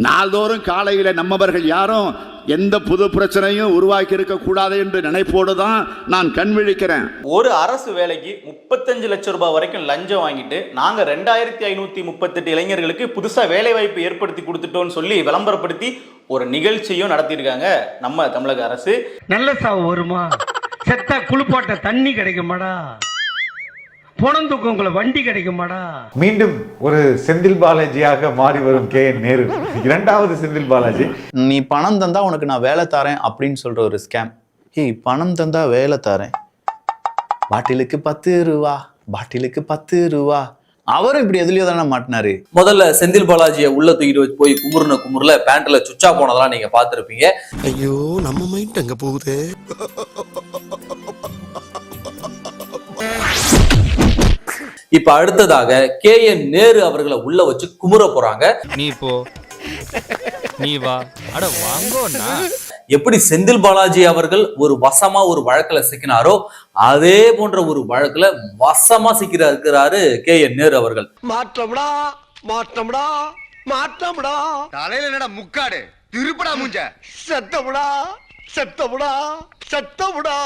நாள்தோறும் காலையில நம்மவர்கள் யாரும் எந்த புது பிரச்சனையும் உருவாக்கி இருக்க கூடாது என்று நினைப்போடு தான் நான் கண் விழிக்கிறேன். ஒரு அரசு வேலைக்கு 35 லட்சம் ரூபாய் வரைக்கும் லஞ்சம் வாங்கிட்டு நாங்க 2538 இளைஞர்களுக்கு புதுசா வேலை வாய்ப்பு ஏற்படுத்தி கொடுத்துட்டோம்னு சொல்லி விளம்பரப்படுத்தி ஒரு நிகழ்ச்சியும் நடத்தியிருக்காங்க நம்ம தமிழக அரசு. நல்ல சாவு வருமா? செத்தா குளிப்பாட்ட தண்ணி கிடைக்குமாடா? பொணந்துக்கு வண்டி கிடைக்குமாடா? மீண்டும் ஒரு செந்தில் பாலாஜியாக மாறி வரும் KN நேரு, இரண்டாவது செந்தில் பாலாஜி. நீ பணம் தந்தா உனக்கு நான் வேலை தரேன் அப்படின்னு சொல்ற ஒரு ஸ்கேம். பணம் தந்தா வேலை தரேன், பாட்டிலுக்கு 10 ரூபா, பாட்டிலுக்கு 10 ரூபா. அவரும் இப்படி எதுலயோ தானே மாட்டினாரு. முதல்ல செந்தில் பாலாஜியை உள்ள தூக்கிட்டு போய் குமுறுல பேண்ட்ல சுச்சா போனதெல்லாம் நீங்க பாத்துருப்பீங்க. ஐயோ நம்ம மைண்ட் அங்க போகுது. இப்ப அடுத்ததாக KN நேரு அவர்களை உள்ள வச்சு குமுற போறாங்க. நீ போ, நீ வா, அட வாங்கோண்ணா. எப்படி செந்தில் பாலாஜி அவர்கள் ஒரு வசமா ஒரு வழக்குல சிக்கினாரோ அதே போன்ற ஒரு வழக்குல வசமா சிக்கிறாரு KN நேரு அவர்கள். மாற்றம்டா மாற்றம்டா மாற்றம்டா. தலையில என்னடா முக்காடு திருப்படா மூஞ்ச. செத்தமுடா செத்தமுடா செத்தமுடா.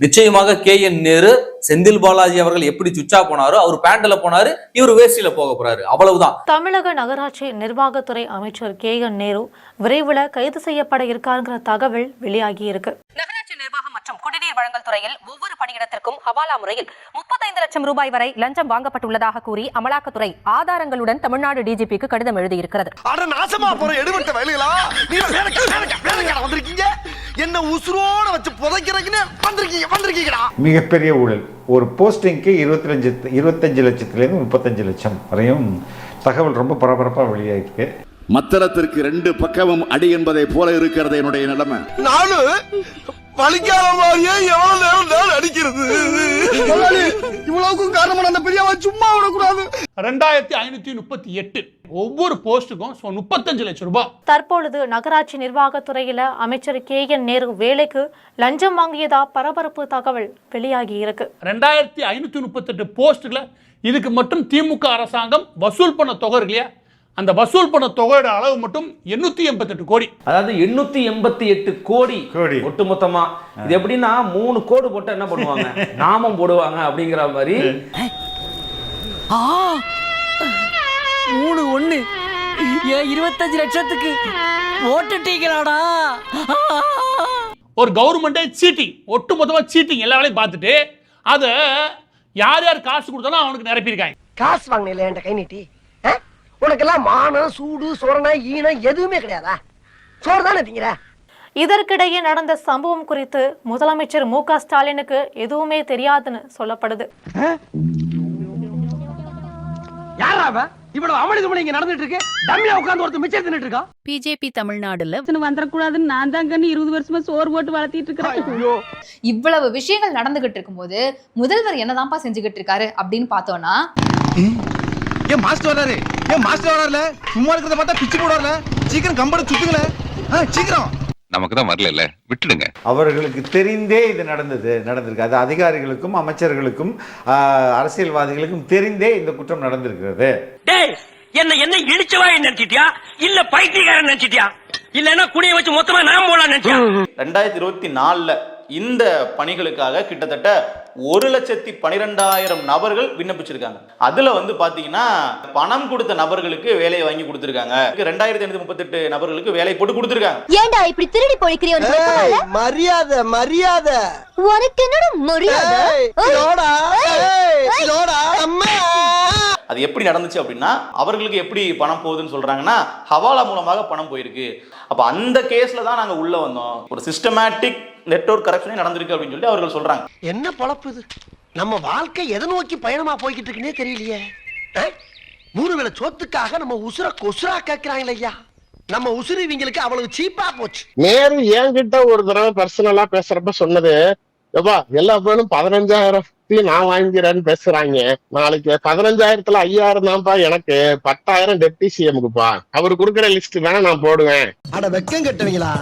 நிச்சயமாக KN நேரு செந்தில் பாலாஜி அவர்கள் எப்படி சுச்சா போனாரோ அவர் பேண்ட்ல போனாரு, இவர் வேஷ்டியில போக போறாரு, அவ்வளவுதான். தமிழக நகராட்சி நிர்வாகத்துறை அமைச்சர் KN நேரு விரைவில் கைது செய்யப்பட இருக்காருங்கிற தகவல் வெளியாகி இருக்கு. நகராட்சி நிர்வாகம் மற்றும் குடிநீர் வழங்கல் துறையில் ஒவ்வொரு பணியிடத்திற்கும் ஹவாலா முறையில் 35 லட்சம் ரூபாய் வரை லஞ்சம் வாங்கப்பட்டுள்ளதாக கூறி அமலாக்கத்துறை ஆதாரங்களுடன் தமிழ்நாடு DGPக்கு கடிதம் எழுதியிருக்கிறது. என்ன உசுரோட வச்சு புதைக்கிறதுன்னு வந்திருக்கீங்கடா. மிகப்பெரிய ஊழல். ஒரு போஸ்டிங்க்கு 25 லட்சத்திலிருந்து 35 லட்சம் வரையும் தகவல் ரொம்ப பரபரப்பாக வெளியாயிருக்கு. மத்தளத்திற்கு 2 பக்கமும் அடி என்பதை போல இருக்கிறது என்னுடைய நிலைமை. நானும் பழிக்காத மாதிரியே எவ்வளவு நேரம் அடிக்கிறது. இவ்வளவுக்கும் காரணம் அந்த பெரியவா சும்மா விடக்கூடாது. 2538 ஒவ்வொரு போஸ்டுக்கும் 35 லட்சம் ரூபாய். தற்பொழுது நகராட்சி நிர்வாகத்துறையில அமைச்சர் KN நேரு வேலைக்கு லஞ்சம் வாங்கியதா பரபரப்பு தகவல் வெளியாகி இருக்கு. 2538 போஸ்டுல இதுக்கு மட்டும் திமுக அரசாங்கம் வசூல் பண்ண தொகை இல்லையா, அந்த வசூல் பண்ண தொகையோட அளவு மட்டும் 888 கோடி. அதாவது 888 கோடி ஒட்டுமொத்தமா. இது எப்படின்னா 3 கோடு போட்டு என்ன பண்ணுவாங்க, நாமம் போடுவாங்க அப்படிங்கிற மாதிரி. 3-1 25 லட்சத்துக்கு ஓட்டுட்டீங்களாடா. ஒரு கவர்மெண்டே சீட்டிங், ஒட்டுமொத்தமா சீட்டிங் எல்லா வேலையும் பார்த்துட்டு அதை யார் யார் காசு கொடுத்தாலும் அவனுக்கு நிரப்பியிருக்காங்க. காசு வாங்கினீங்களே என்கிட்ட கை நீட்டி. உனக்கெல்லாம் மானம் சூடு சோரணை ஈனம் எதுவுமே கிடையாதா? சோறு தானே திங்கிற. இதற்கிடையே நடந்த சம்பவம் குறித்து முதலமைச்சர் MK ஸ்டாலினுக்கு எதுவுமே தெரியாதுன்னு சொல்லப்படுது. யாராவ இவ்வளவு அமளிதுமணி இங்க நடந்துட்டு இருக்கு? டம்மியா உட்கார்ந்து ஒருத்தர் மிச்சம் தின்னுட்டு இருக்கா? BJP தமிழ்நாடுல வந்துடக்கூடாதுன்னு நான் தான் 20 வருஷமா சோறு போட்டு வளர்த்திட்டு இருக்கிறேன். இவ்வளவு விஷயங்கள் நடந்துகிட்டு இருக்கும்போது முதல்வர் என்னதான்ப்பா செஞ்சுக்கிட்டு இருக்காரு அப்படின்னு பார்த்தோம்னா, ஏன் மாஸ்டர் வராரு? ஏன் மாஸ்டர் வராருல? சும்மா இருக்கிறத பார்த்தா பிச்சு போடுறாருல. சீக்கிரம் கம்பெனி சுத்துங்களே, சீக்கிரம். நமக்கு தான் வரல, விட்டுடுங்க. அவர்களுக்கு தெரிந்தே இது நடந்திருக்கு. அது அதிகாரிகளுக்கும் அமைச்சர்களுக்கும் அரசியல்வாதிகளுக்கும் தெரிந்தே இந்த குற்றம் நடந்திருக்கிறது. என்ன இடிச்சவா நினைச்சிட்டியா இல்ல பைத்தியக்காரன் நினைச்சிட்டியா இல்லன்னா குடியை வச்சு மொத்தமா நான் போலாம் நினைச்சியா? 2024ல இந்த பணிகளுக்காக கிட்டத்தட்ட 1,12,000 நபர்கள் விண்ணப்பிச்சிருக்காங்க. அதுல பாத்தீங்கன்னா பணம் கொடுத்த நபர்களுக்கு வேலையை வாங்கி கொடுத்திருக்காங்க. 2538 நபர்களுக்கு வேலை போட்டு கொடுத்திருக்காங்க. ஏண்டா இப்படி திருடி போய்க்கிறியோ? மரியாதை மரியாதை. உனக்கு என்னடா மரியாதை? அது எப்படி நடந்துச்சு அப்படின்னா, அவர்களுக்கு எப்படி பணம் போகுதுன்னு சொல்றாங்கன்னா ஹவாலா மூலமாக பணம் போயிருக்கு. அப்ப அந்த கேஸ்ல தான் நாங்க உள்ள வந்தோம். ஒரு சிஸ்டமேட்டிக் நெட்வொர்க் கரப்ஷனே நடந்திருக்கு அப்படின்னு சொல்லி அவர்கள் சொல்றாங்க. என்ன பொழப்பு இது? நம்ம வாழ்க்கை எதை நோக்கி பயணமா போய்கிட்டு இருக்குன்னே தெரியலையே. 3 வேளை சோத்துக்காக நம்ம உசுர கொசுரா கேட்கிறாங்க ஐயா. நம்ம உசுறு இவங்களுக்கு அவ்வளவு சீப்பா போச்சு. நேரு என்கிட்ட ஒரு தடவை பர்சனலா பேசுறப்ப சொன்னது, எல்லா பேரும் 15,000 நான் வாங்கிறேன்னு பேசுறாங்க. நாளைக்கு 15,000த்துல 5,000 தான்ப்பா, எனக்கு 10,000 டெப்டி CMக்குப்பா. அவரு குடுக்கிற லிஸ்ட் வேணா நான் போடுவேன். அட வெக்கம் கட்டுவீங்களா?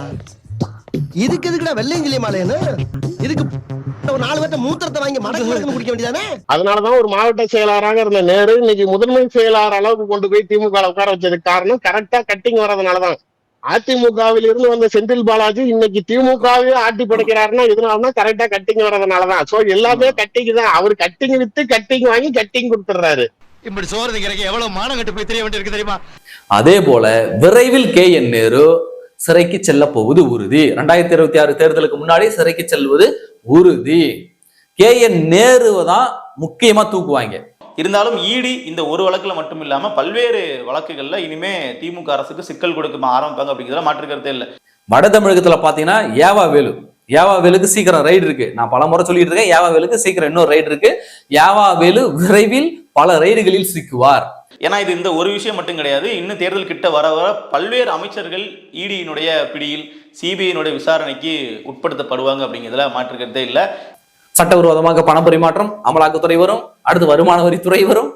இதுக்கு எதுக்குடா வெள்ளையங்கிலி மாலையன்னு இதுக்கு ஒரு 4 பேர்ட்ட மூத்திரத்தை வாங்கி மடக்கு குடிக்க வேண்டியதானே? அதனாலதான் ஒரு மாவட்ட செயலாளராக இருந்த நேரு இன்னைக்கு முதன்மை செயலாளர் அளவுக்கு கொண்டு போய் திமுக உட்கார வச்சதுக்கு காரணம் கரெக்டா கட்டிங் வர்றதுனாலதான். அதிமுகவில் இருந்து வந்த செந்தில் பாலாஜி இன்னைக்கு திமுகவே ஆட்டி படைக்கிறாருன்னா இதனாலதான் கரெக்டா கட்டிங் வர்றதுனாலதான். சோ எல்லாமே கட்டிங் தான். அவரு கட்டிங் வித்து கட்டிங் வாங்கி கட்டிங் கொடுத்துறாரு. இப்படி சோறு திங்கிறக்கு எவ்வளவு மானம் கட்டு போய் தெரிய வேண்டியிருக்கு தெரியுமா? அதே போல விரைவில் KN நேரு சிறைக்கு செல்ல போவது உறுதி. 2026 தேர்தலுக்கு முன்னாடி சிறைக்கு செல்வது உறுதி. KN நேருவை தான் முக்கியமா தூக்குவாங்க. இருந்தாலும் இடி இந்த ஒரு வழக்குல மட்டும் இல்லாம பல்வேறு வழக்குகள்ல இனிமே திமுக அரசுக்கு சிக்கல் கொடுக்க ஆரம்பிப்பாங்க அப்படிங்கிறத மாற்று கருத்தே இல்லை. வட தமிழகத்துல பாத்தீங்கன்னா ஏவாவேலுக்கு சீக்கிரம் ரைடு இருக்கு. நான் பல முறை சொல்லிட்டு இருக்கேன், ஏவாவேலுக்கு சீக்கிரம் இன்னொரு ரைடு இருக்கு. ஏவாவேலு விரைவில் பல ரைடுகளில் சிக்குவார். ஏன்னா இது இந்த ஒரு விஷயம் மட்டும் கிடையாது. இன்னும் தேர்தல் கிட்ட வர வர பல்வேறு அமைச்சர்கள் இடியினுடைய பிடியில் சிபிஐனுடைய விசாரணைக்கு உட்படுத்தப்படுவாங்க அப்படிங்கிறதுல மாற்று கருத்தே இல்லை. சட்டவிரோதமாக பண பரிமாற்றம், அமலாக்கத்துறை வரும், அடுத்து வருமான வரித்துறை வரும்,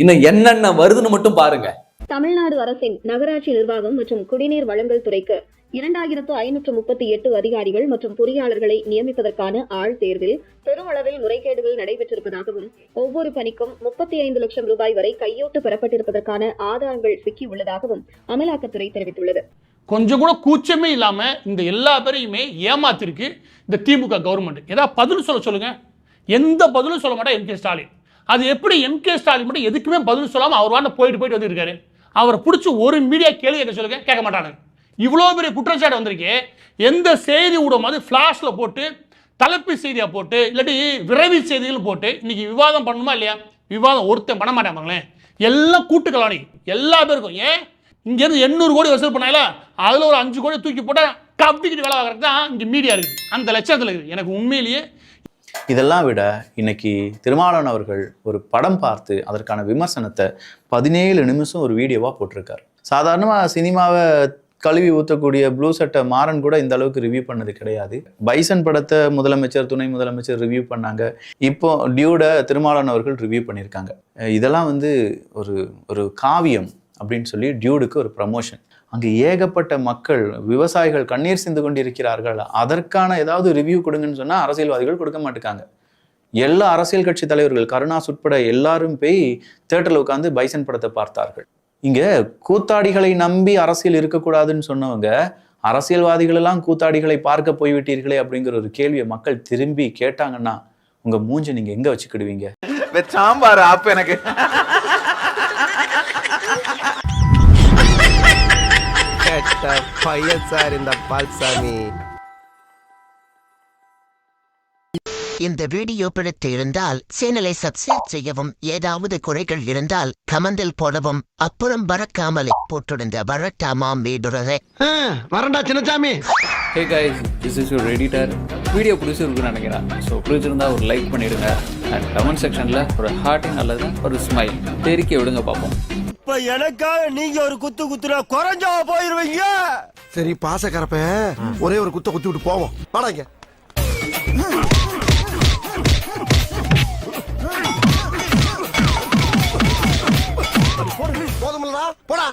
இன்னும் என்னென்ன வருதுன்னு மட்டும் பாருங்க. தமிழ்நாடு அரசின் நகராட்சி நிர்வாகம் மற்றும் குடிநீர் வழங்கல் துறைக்கு 2538 அதிகாரிகள் மற்றும் பொறியாளர்களை நியமிப்பதற்கான ஆள் தேர்வில் பெருமளவில் முறைகேடுகள் நடைபெற்றிருப்பதாகவும் ஒவ்வொரு பணிக்கும் 35 லட்சம் ரூபாய் வரை கையூட்டு பெறப்பட்டிருப்பதற்கான ஆதாரங்கள் சிக்கியுள்ளதாகவும் அமலாக்கத்துறை தெரிவித்துள்ளது. கொஞ்சம் கூட கூச்சமே இல்லாம இந்த எல்லா பேரையுமே ஏமாத்திருக்கு இந்த திமுக கவர்மெண்ட். ஏதாவது பதில் சொல்லுங்க. எந்த பதிலும் சொல்ல மாட்டா MK ஸ்டாலின். அது எப்படி MK ஸ்டாலின் மட்டும் எதுக்குமே பதில் சொல்லாம அவர் வாண்ட போயிட்டு வந்துருக்காரு. அவரை பிடிச்சி ஒரு மீடியா கேள்வி கேட்க சொல்லுங்க, கேட்க மாட்டாங்க. இவ்வளோ பெரிய குற்றச்சாட்டு வந்திருக்கு. எந்த செய்தி ஊடகமாவது ஃபிளாஷ்ல போட்டு தலைப்பு செய்தியா போட்டு இல்லாட்டி விரைவில் செய்திகள் போட்டு இன்னைக்கு விவாதம் பண்ணணுமா இல்லையா? விவாதம் ஒருத்தன் பண்ண மாட்டாங்களே. எல்லாம் கூட்டுக்கலாணி எல்லா பேருக்கும். ஏன் இங்கேருந்து 800 கோடி வசூல் பண்ணாங்களா, அதில் ஒரு 5 கோடி தூக்கி போட்டால் கப்பிக்கிட்டு வேலை வாங்குறது தான் இங்கே மீடியா இருக்குது. அந்த லட்சத்தில் இருக்குது. எனக்கு உண்மையிலேயே இதெல்லாம் விட இன்னைக்கு திருமாவளவன் அவர்கள் ஒரு படம் பார்த்து அதற்கான விமர்சனத்தை 17 நிமிஷம் ஒரு வீடியோவாக போட்டிருக்காரு. சாதாரணமாக சினிமாவை கழுவி ஊற்றக்கூடிய ப்ளூ சட்டை மாறன் கூட இந்த அளவுக்கு ரிவ்யூ பண்ணது கிடையாது. பைசன் படத்தை முதலமைச்சர், துணை முதலமைச்சர் ரிவ்யூ பண்ணாங்க. இப்போ டியூட திருமாவளவன் அவர்கள் ரிவ்யூ பண்ணியிருக்காங்க. இதெல்லாம் ஒரு காவியம் அப்படின்னு சொல்லி டியூடுக்கு ஒரு ப்ரமோஷன். அங்கே ஏகப்பட்ட மக்கள், விவசாயிகள் கண்ணீர் சிந்து கொண்டிருக்கிறார்கள். அதற்கான ஏதாவது ரிவ்யூ கொடுங்கன்னு சொன்னால் அரசியல்வாதிகள் கொடுக்க மாட்டேங்காங்க. எல்லா அரசியல் கட்சி தலைவர்கள், கருணாஸ் உட்பட எல்லாரும் போய் தியேட்டரில் உட்காந்து பைசன் படத்தை பார்த்தார்கள். இங்கே கூத்தாடிகளை நம்பி அரசியல் இருக்கக்கூடாதுன்னு சொன்னவங்க, அரசியல்வாதிகள் எல்லாம் கூத்தாடிகளை பார்க்க போய்விட்டீர்களே அப்படிங்கிற ஒரு கேள்வியை மக்கள் திரும்பி கேட்டாங்கன்னா உங்க மூஞ்ச நீங்க எங்க வச்சுக்கிடுவீங்க? சாம்பார் ஆப் எனக்கு பையன் சார் இந்த பால்சாமி. இந்த வீடியோ பிடித்து இருந்தால் சேனலை சப்ஸ்கிரைப் செய்யவும், ஏதாவது குறைகள் இருந்தால் கமெண்டில் போடவும், அப்புறம் மறக்காமலே போட்டிருந்த வரட்டாமாம் வீடுறதே. வரண்டா Chinnasamy. Hey guys, this is your editor. Video பிடிச்சிருக்குன்னு நினைக்கிறேன். ஸோ பிடிச்சிருந்தா ஒரு லைக் பண்ணிடுங்க அண்ட் கமெண்ட் செக்ஷனில் ஒரு ஹார்ட்டிங் அல்லது ஒரு ஸ்மைல் தெரிக்க விடுங்க பார்ப்போம். இப்ப எனக்காக நீங்க ஒரு குத்துனா குறைஞ்சா போயிருவீங்க. சரி பாசக்கரப்ப ஒரே ஒரு குத்தி விட்டு போவோம். வாடாங்க. போதுமில்லடா போடா.